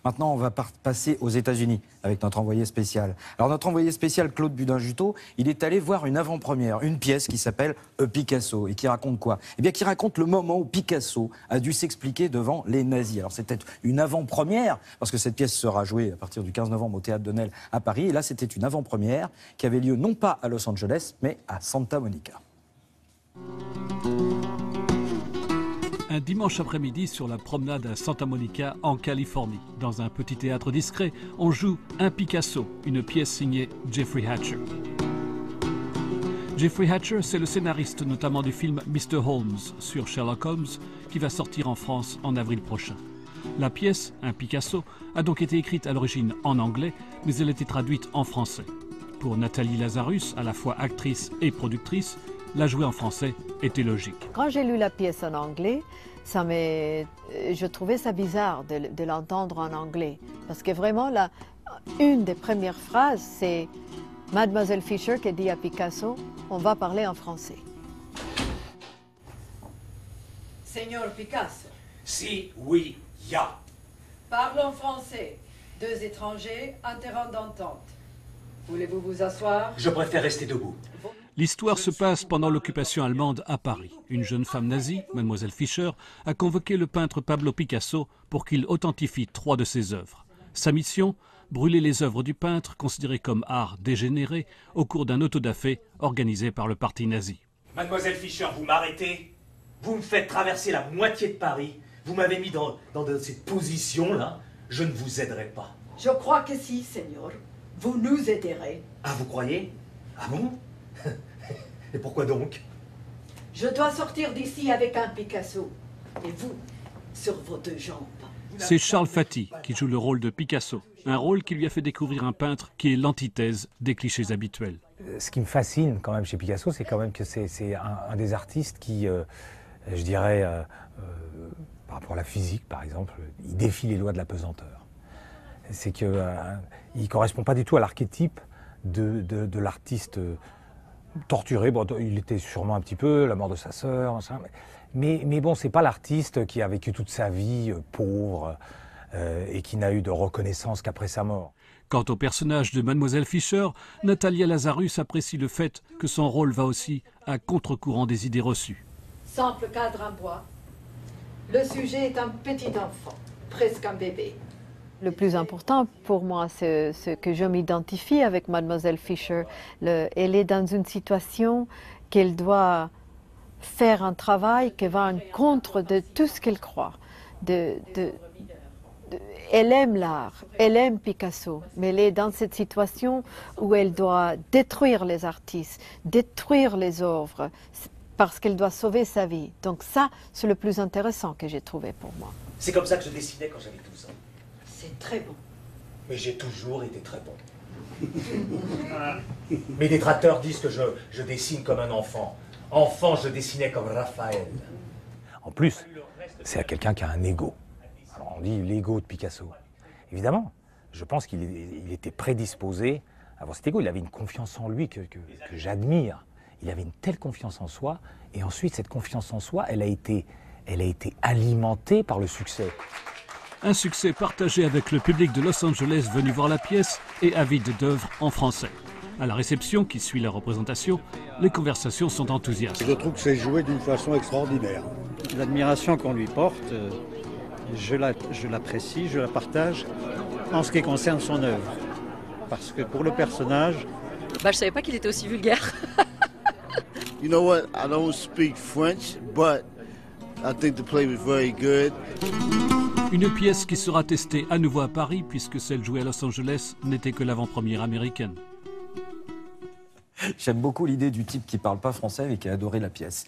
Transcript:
Maintenant, on va passer aux États-Unis avec notre envoyé spécial. Alors, notre envoyé spécial, Claude Budin-Juteau, il est allé voir une avant-première, une pièce qui s'appelle Picasso et qui raconte quoi? Eh bien, qui raconte le moment où Picasso a dû s'expliquer devant les nazis. Alors, c'était une avant-première, parce que cette pièce sera jouée à partir du 15 novembre au Théâtre de Nesle à Paris. Et là, c'était une avant-première qui avait lieu non pas à Los Angeles, mais à Santa Monica. Un dimanche après-midi sur la promenade à Santa Monica, en Californie. Dans un petit théâtre discret, on joue un Picasso, une pièce signée Jeffrey Hatcher. Jeffrey Hatcher, c'est le scénariste notamment du film Mr. Holmes sur Sherlock Holmes, qui va sortir en France en avril prochain. La pièce, un Picasso, a donc été écrite à l'origine en anglais, mais elle a été traduite en français. Pour Nathalie Lazarus, à la fois actrice et productrice, la jouer en français était logique. Quand j'ai lu la pièce en anglais, je trouvais ça bizarre de l'entendre en anglais. Parce que vraiment, une des premières phrases, c'est Mademoiselle Fischer qui dit à Picasso, on va parler en français. Señor Picasso. Si, oui, ya. Parle en français. Deux étrangers, un terrain d'entente. Voulez-vous vous asseoir? Je préfère rester debout. L'histoire se passe pendant l'occupation allemande à Paris. Une jeune femme nazie, Mademoiselle Fischer, a convoqué le peintre Pablo Picasso pour qu'il authentifie 3 de ses œuvres. Sa mission, brûler les œuvres du peintre considérées comme art dégénéré au cours d'un autodafé organisé par le parti nazi. Mademoiselle Fischer, vous m'arrêtez? Vous me faites traverser la moitié de Paris. Vous m'avez mis dans cette position-là. Je ne vous aiderai pas. Je crois que si, Seigneur. Vous nous aiderez. Ah, vous croyez? Ah bon? Et pourquoi donc? Je dois sortir d'ici avec un Picasso. Et vous, sur vos 2 jambes. C'est Charles Faty qui joue le rôle de Picasso. Un rôle qui lui a fait découvrir un peintre qui est l'antithèse des clichés habituels. Ce qui me fascine quand même chez Picasso, c'est quand même que c'est un des artistes qui, je dirais, par rapport à la physique par exemple, il défie les lois de la pesanteur. C'est qu'il ne correspond pas du tout à l'archétype de l'artiste torturé. Bon, il était sûrement un petit peu, la mort de sa sœur, mais bon, c'est pas l'artiste qui a vécu toute sa vie pauvre et qui n'a eu de reconnaissance qu'après sa mort. Quant au personnage de Mademoiselle Fischer, Nathalie Lazarus apprécie le fait que son rôle va aussi à contre-courant des idées reçues. Simple cadre en bois. Le sujet est un petit enfant, presque un bébé. Le plus important pour moi, c'est ce que je m'identifie avec Mademoiselle Fischer. Elle est dans une situation qu'elle doit faire un travail qui va en contre de tout ce qu'elle croit. Elle aime l'art, elle aime Picasso, mais elle est dans cette situation où elle doit détruire les artistes, détruire les œuvres, parce qu'elle doit sauver sa vie. Donc ça, c'est le plus intéressant que j'ai trouvé pour moi. C'est comme ça que je dessinais quand j'avais 12 ans. C'est très bon. Mais j'ai toujours été très bon. Mes détracteurs disent que je dessine comme un enfant. Enfant, je dessinais comme Raphaël. En plus, c'est à quelqu'un qui a un ego. Alors on dit l'ego de Picasso. Évidemment, je pense qu'il était prédisposé à avoir cet ego. Il avait une confiance en lui que j'admire. Il avait une telle confiance en soi. Et ensuite, cette confiance en soi, elle a été alimentée par le succès. Un succès partagé avec le public de Los Angeles venu voir la pièce et avide d'œuvres en français. À la réception qui suit la représentation, les conversations sont enthousiastes. Je trouve que c'est joué d'une façon extraordinaire. L'admiration qu'on lui porte, je l'apprécie, je la partage en ce qui concerne son œuvre. Parce que pour le personnage... je savais pas qu'il était aussi vulgaire. You know what? I don't speak French, but I think the play was very good. Une pièce qui sera testée à nouveau à Paris, puisque celle jouée à Los Angeles n'était que l'avant-première américaine. J'aime beaucoup l'idée du type qui ne parle pas français mais qui a adoré la pièce.